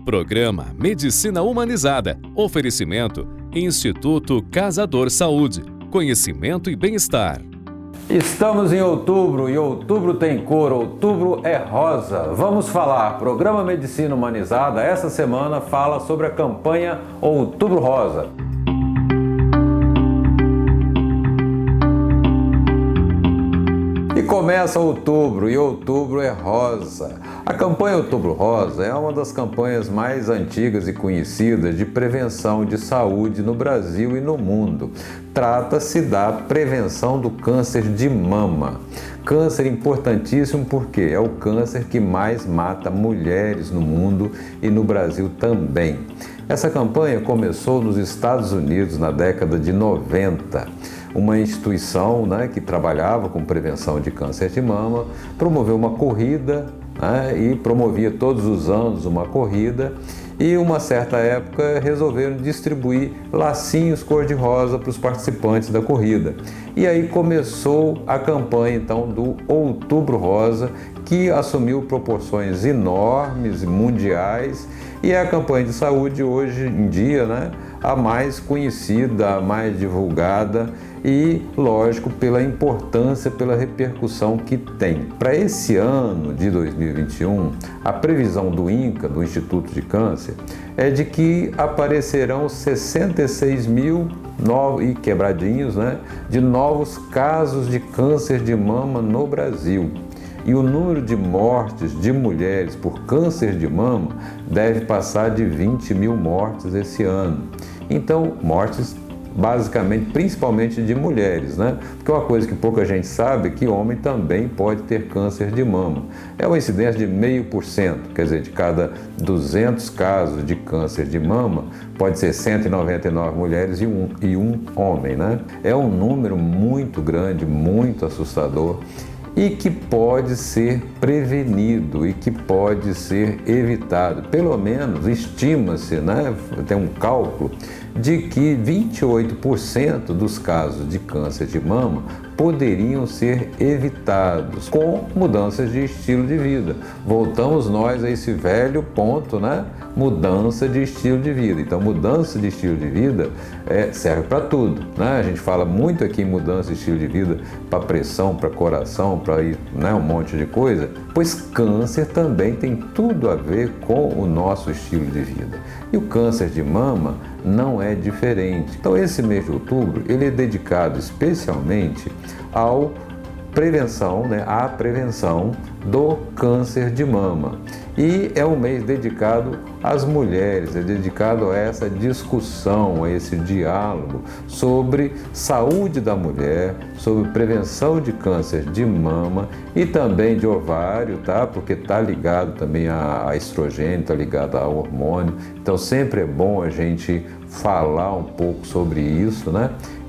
Programa Medicina Humanizada. Oferecimento Instituto Casador Saúde. Conhecimento e bem-estar. Estamos em outubro e outubro tem cor, outubro é rosa. Vamos falar. Programa Medicina Humanizada essa semana fala sobre a campanha Outubro Rosa. E começa outubro e outubro é rosa. A campanha Outubro Rosa é uma das campanhas mais antigas e conhecidas de prevenção de saúde no Brasil e no mundo. Trata-se da prevenção do câncer de mama. Câncer importantíssimo porque é o câncer que mais mata mulheres no mundo e no Brasil também. Essa campanha começou nos Estados Unidos na década de 90. Uma instituição, que trabalhava com prevenção de câncer de mama promoveu uma corrida, e promovia todos os anos uma corrida, e uma certa época resolveram distribuir lacinhos cor-de-rosa para os participantes da corrida. E aí começou a campanha então do Outubro Rosa, que assumiu proporções enormes, mundiais, e é a campanha de saúde hoje em dia, a mais conhecida, a mais divulgada e, lógico, pela importância, pela repercussão que tem. Para esse ano de 2021, a previsão do INCA, do Instituto de Câncer, é de que aparecerão 66 mil e quebradinhos, de novos casos de câncer de mama no Brasil. E o número de mortes de mulheres por câncer de mama deve passar de 20 mil mortes esse ano. Então, mortes basicamente, principalmente de mulheres, Porque uma coisa que pouca gente sabe é que homem também pode ter câncer de mama. É uma incidência de 0,5%, quer dizer, de cada 200 casos de câncer de mama, pode ser 199 mulheres e um homem, É um número muito grande, muito assustador, e que pode ser prevenido e que pode ser evitado. Pelo menos estima-se, tem um cálculo de que 28% dos casos de câncer de mama poderiam ser evitados com mudanças de estilo de vida. Voltamos nós a esse velho ponto, Mudança de estilo de vida. Então, mudança de estilo de vida serve para tudo, A gente fala muito aqui em mudança de estilo de vida para pressão, para coração, para um monte de coisa, pois câncer também tem tudo a ver com o nosso estilo de vida. E o câncer de mama não é diferente. Então, esse mês de outubro, ele é dedicado especialmente à prevenção do câncer de mama. E é um mês dedicado às mulheres, é dedicado a essa discussão, a esse diálogo sobre saúde da mulher, sobre prevenção de câncer de mama e também de ovário, Porque está ligado também a estrogênio, está ligado a hormônio. Então sempre é bom a gente falar um pouco sobre isso,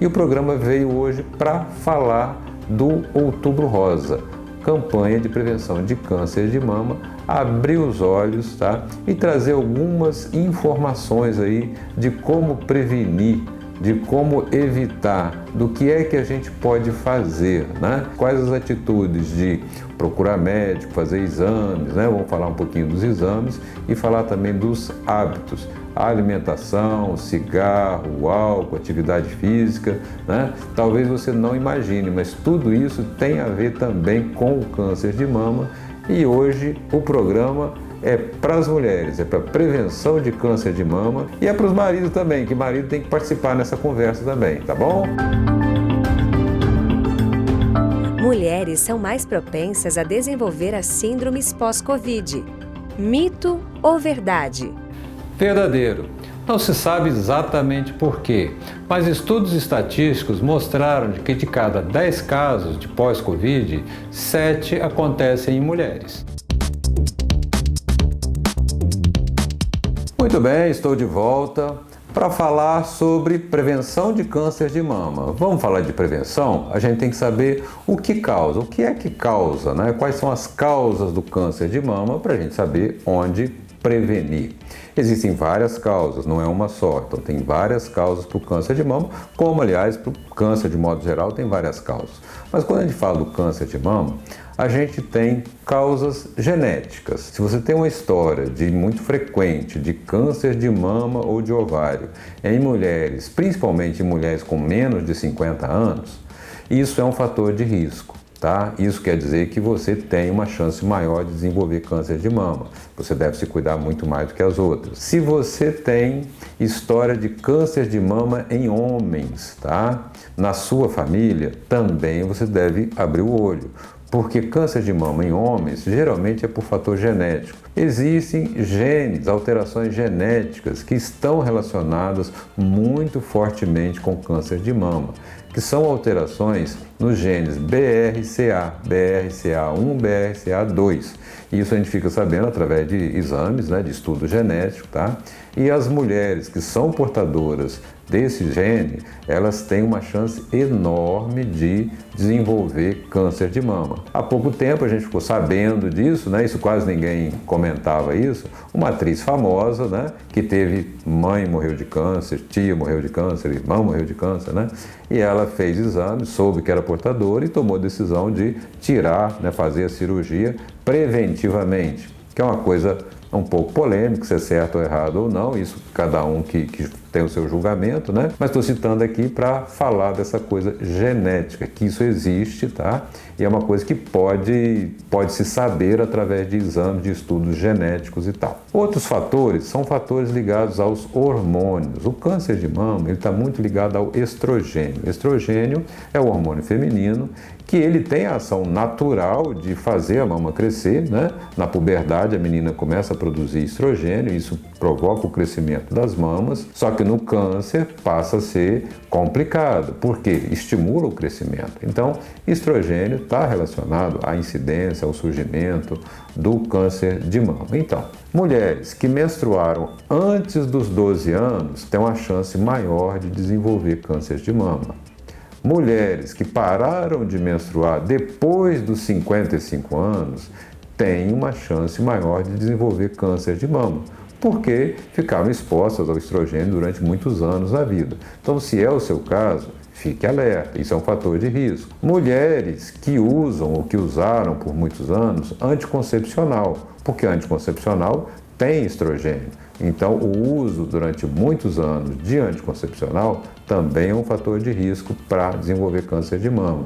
E o programa veio hoje para falar do Outubro Rosa, campanha de prevenção de câncer de mama, abrir os olhos, e trazer algumas informações aí de como prevenir, de como evitar, do que é que a gente pode fazer, Quais as atitudes de procurar médico, fazer exames, Vamos falar um pouquinho dos exames e falar também dos hábitos. A alimentação, cigarro, o álcool, atividade física, Talvez você não imagine, mas tudo isso tem a ver também com o câncer de mama. E hoje o programa é para as mulheres, é para prevenção de câncer de mama e é para os maridos também, que marido tem que participar nessa conversa também, tá bom? Mulheres são mais propensas a desenvolver as síndromes pós-Covid. Mito ou verdade? Verdadeiro. Não se sabe exatamente por quê, mas estudos estatísticos mostraram que de cada 10 casos de pós-Covid, 7 acontecem em mulheres. Muito bem, estou de volta para falar sobre prevenção de câncer de mama. Vamos falar de prevenção? A gente tem que saber o que causa, o que é que causa, Quais são as causas do câncer de mama para a gente saber onde prevenir. Existem várias causas, não é uma só, então tem várias causas para o câncer de mama, como aliás para o câncer de modo geral tem várias causas. Mas quando a gente fala do câncer de mama, a gente tem causas genéticas. Se você tem uma história muito frequente de câncer de mama ou de ovário em mulheres, principalmente em mulheres com menos de 50 anos, isso é um fator de risco. Tá? Isso quer dizer que você tem uma chance maior de desenvolver câncer de mama. Você deve se cuidar muito mais do que as outras. Se você tem história de câncer de mama em homens, tá? Na sua família, também você deve abrir o olho. Porque câncer de mama em homens geralmente é por fator genético. Existem genes, alterações genéticas que estão relacionadas muito fortemente com câncer de mama, que são alterações nos genes BRCA, BRCA1, BRCA2. Isso a gente fica sabendo através de exames, né, de estudo genético, tá? E as mulheres que são portadoras desse gene, elas têm uma chance enorme de desenvolver câncer de mama. Há pouco tempo a gente ficou sabendo disso, né? Isso quase ninguém comentava isso. Uma atriz famosa, né? Que teve mãe morreu de câncer, tia morreu de câncer, irmão morreu de câncer, né? E ela fez exames, soube que era portadora e tomou a decisão de tirar, né? Fazer a cirurgia preventivamente, que é uma coisa um pouco polêmico, se é certo ou errado ou não, isso cada um que tem o seu julgamento, né? Mas estou citando aqui para falar dessa coisa genética, que isso existe, tá? E é uma coisa que pode se saber através de exames, de estudos genéticos e tal. Outros fatores são fatores ligados aos hormônios. O câncer de mama está muito ligado ao estrogênio. O estrogênio é o hormônio feminino que ele tem a ação natural de fazer a mama crescer, né? Na puberdade a menina começa a produzir estrogênio, isso provoca o crescimento das mamas, só que no câncer passa a ser complicado, porque estimula o crescimento. Então, estrogênio está relacionado à incidência, ao surgimento do câncer de mama. Então, mulheres que menstruaram antes dos 12 anos têm uma chance maior de desenvolver câncer de mama. Mulheres que pararam de menstruar depois dos 55 anos têm uma chance maior de desenvolver câncer de mama, porque ficaram expostas ao estrogênio durante muitos anos na vida. Então, se é o seu caso, fique alerta, isso é um fator de risco. Mulheres que usam ou que usaram por muitos anos anticoncepcional, porque anticoncepcional tem estrogênio. Então, o uso durante muitos anos de anticoncepcional também é um fator de risco para desenvolver câncer de mama.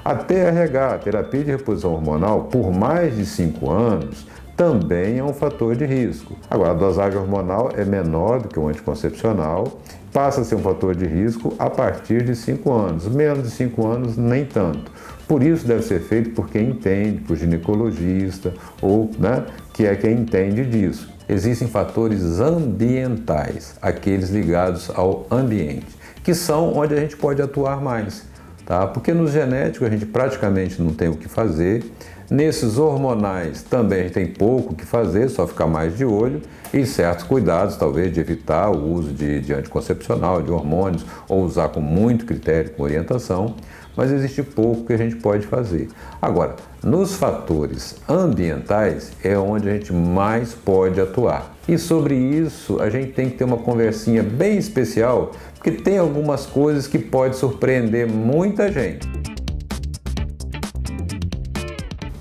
A TRH, terapia de reposição hormonal, por mais de 5 anos, também é um fator de risco. Agora, a dosagem hormonal é menor do que o anticoncepcional, passa a ser um fator de risco a partir de 5 anos. Menos de 5 anos, nem tanto. Por isso deve ser feito por quem entende, por ginecologista ou, né, que é quem entende disso. Existem fatores ambientais, aqueles ligados ao ambiente, que são onde a gente pode atuar mais, tá? Porque no genético a gente praticamente não tem o que fazer, nesses hormonais também a gente tem pouco o que fazer, só ficar mais de olho, e certos cuidados, talvez, de evitar o uso de anticoncepcional, de hormônios, ou usar com muito critério, com orientação, mas existe pouco que a gente pode fazer. Agora, nos fatores ambientais é onde a gente mais pode atuar. E sobre isso a gente tem que ter uma conversinha bem especial, porque tem algumas coisas que podem surpreender muita gente.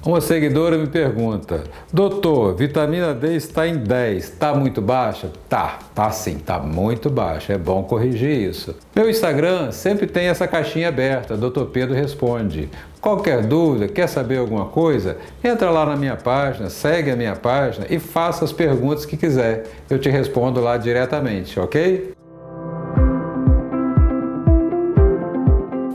Uma seguidora me pergunta: doutor, vitamina D está em 10, está muito baixa? Tá sim, tá muito baixa, é bom corrigir isso. Meu Instagram sempre tem essa caixinha aberta, Dr. Pedro Responde. Qualquer dúvida, quer saber alguma coisa? Entra lá na minha página, segue a minha página e faça as perguntas que quiser. Eu te respondo lá diretamente, ok?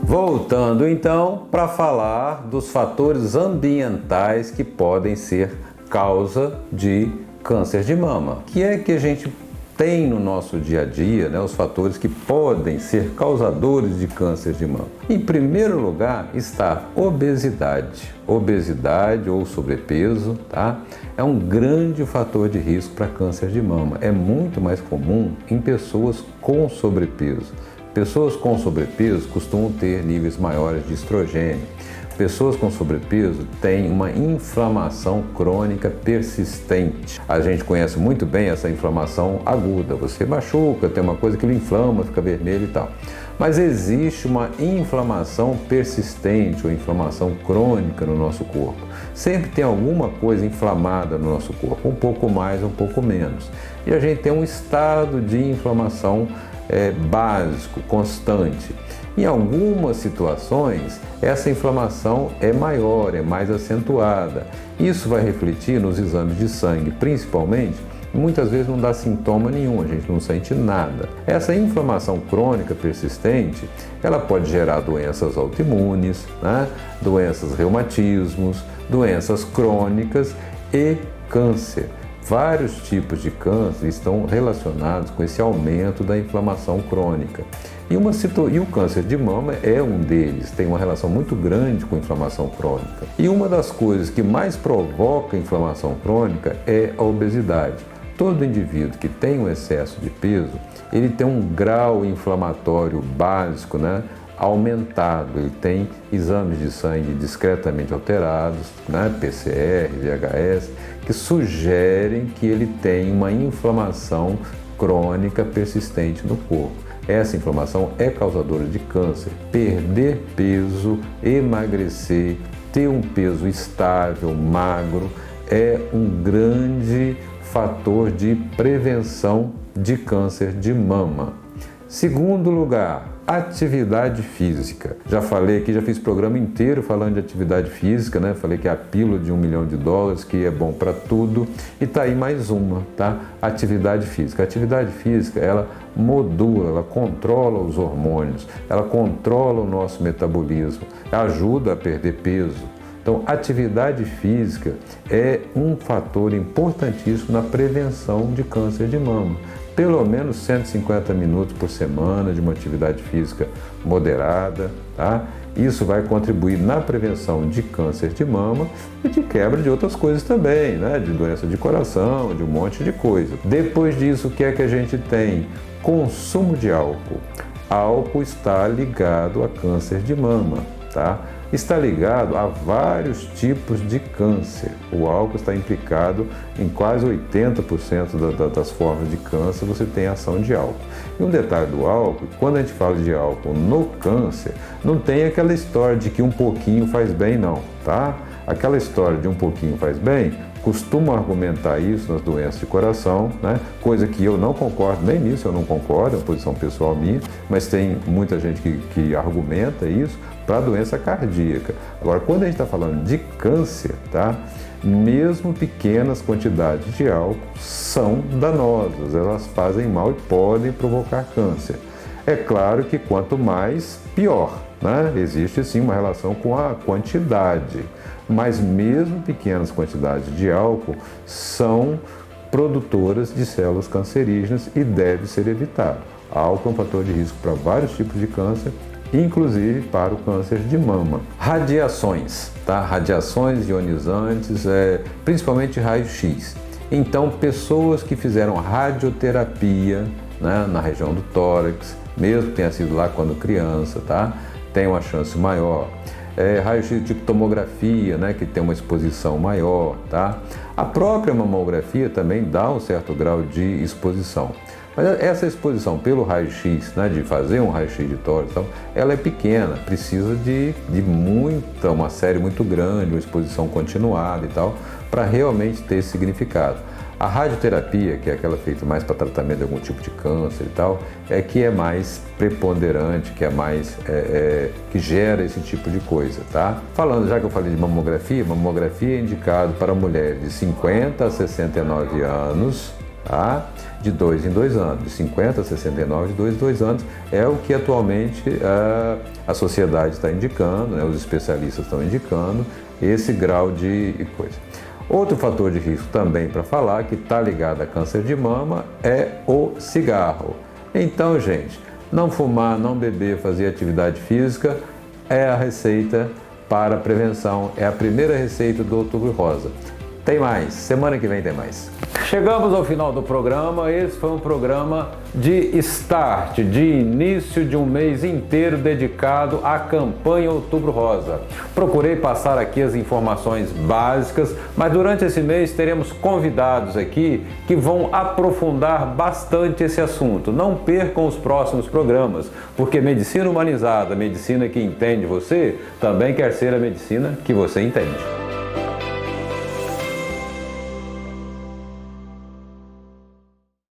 Voltando então para falar dos fatores ambientais que podem ser causa de câncer de mama. O que é que a gente tem no nosso dia a dia, né, os fatores que podem ser causadores de câncer de mama? Em primeiro lugar está obesidade. Obesidade ou sobrepeso, tá? É um grande fator de risco para câncer de mama. É muito mais comum em pessoas com sobrepeso. Pessoas com sobrepeso costumam ter níveis maiores de estrogênio. Pessoas com sobrepeso têm uma inflamação crônica persistente. A gente conhece muito bem essa inflamação aguda. Você machuca, tem uma coisa que lhe inflama, fica vermelho e tal. Mas existe uma inflamação persistente ou inflamação crônica no nosso corpo. Sempre tem alguma coisa inflamada no nosso corpo, um pouco mais, um pouco menos. E a gente tem um estado de inflamação básico, constante. Em algumas situações, essa inflamação é maior, é mais acentuada. Isso vai refletir nos exames de sangue, principalmente. Muitas vezes não dá sintoma nenhum, a gente não sente nada. Essa inflamação crônica persistente, ela pode gerar doenças autoimunes, né? Doenças reumatismos, doenças crônicas e câncer. Vários tipos de câncer estão relacionados com esse aumento da inflamação crônica. E o câncer de mama é um deles, tem uma relação muito grande com a inflamação crônica. E uma das coisas que mais provoca inflamação crônica é a obesidade. Todo indivíduo que tem um excesso de peso, ele tem um grau inflamatório básico, né, aumentado. Ele tem exames de sangue discretamente alterados, né, PCR, VHS, que sugerem que ele tem uma inflamação crônica persistente no corpo. Essa inflamação é causadora de câncer. Perder peso, emagrecer, ter um peso estável, magro, é um grande fator de prevenção de câncer de mama. Segundo lugar, atividade física. Já falei aqui, já fiz programa inteiro falando de atividade física, né? Falei que é a pílula de $1 milhão, que é bom para tudo. E tá aí mais uma, tá? Atividade física. A atividade física, ela modula, ela controla os hormônios, ela controla o nosso metabolismo, ajuda a perder peso. Então, atividade física é um fator importantíssimo na prevenção de câncer de mama. Pelo menos 150 minutos por semana de uma atividade física moderada, tá? Isso vai contribuir na prevenção de câncer de mama e de quebra de outras coisas também, né? De doença de coração, de um monte de coisa. Depois disso, o que é que a gente tem? Consumo de álcool. Álcool está ligado a câncer de mama, tá? Está ligado a vários tipos de câncer. O álcool está implicado em quase 80% das formas de câncer, você tem ação de álcool. E um detalhe do álcool, quando a gente fala de álcool no câncer, não tem aquela história de que um pouquinho faz bem não, tá? Aquela história de um pouquinho faz bem, costumam argumentar isso nas doenças de coração, né? Coisa que eu não concordo, nem nisso eu não concordo, é uma posição pessoal minha, mas tem muita gente que argumenta isso para a doença cardíaca. Agora, quando a gente está falando de câncer, tá? Mesmo pequenas quantidades de álcool são danosas, elas fazem mal e podem provocar câncer. É claro que quanto mais, pior, né? Existe sim uma relação com a quantidade, mas mesmo pequenas quantidades de álcool são produtoras de células cancerígenas e deve ser evitado. Álcool é um fator de risco para vários tipos de câncer, inclusive para o câncer de mama. Radiações, tá? Radiações ionizantes, principalmente raio-x. Então, pessoas que fizeram radioterapia, né, na região do tórax, mesmo que tenha sido lá quando criança, tá? Tem uma chance maior. Raio-x tipo tomografia, né, que tem uma exposição maior, tá? A própria mamografia também dá um certo grau de exposição. Mas essa exposição pelo raio-x, né, de fazer um raio-x de tórax, então, ela é pequena, precisa de uma série muito grande, uma exposição continuada e tal, para realmente ter esse significado. A radioterapia, que é aquela feita mais para tratamento de algum tipo de câncer e tal, é que é mais preponderante, que é mais que gera esse tipo de coisa, tá? Falando, já que eu falei de mamografia é indicado para mulheres de 50 a 69 anos, tá? De 2 em 2 anos, de 50 a 69, de 2 em 2 anos, é o que atualmente a sociedade está indicando, né? Os especialistas estão indicando esse grau de coisa. Outro fator de risco também para falar, que está ligado a câncer de mama, é o cigarro. Então, gente, não fumar, não beber, fazer atividade física é a receita para a prevenção, é a primeira receita do Outubro Rosa. Tem mais, semana que vem tem mais. Chegamos ao final do programa. Esse foi um programa de start, de início de um mês inteiro dedicado à campanha Outubro Rosa. Procurei passar aqui as informações básicas, mas durante esse mês teremos convidados aqui que vão aprofundar bastante esse assunto. Não percam os próximos programas, porque medicina humanizada, medicina que entende você, também quer ser a medicina que você entende.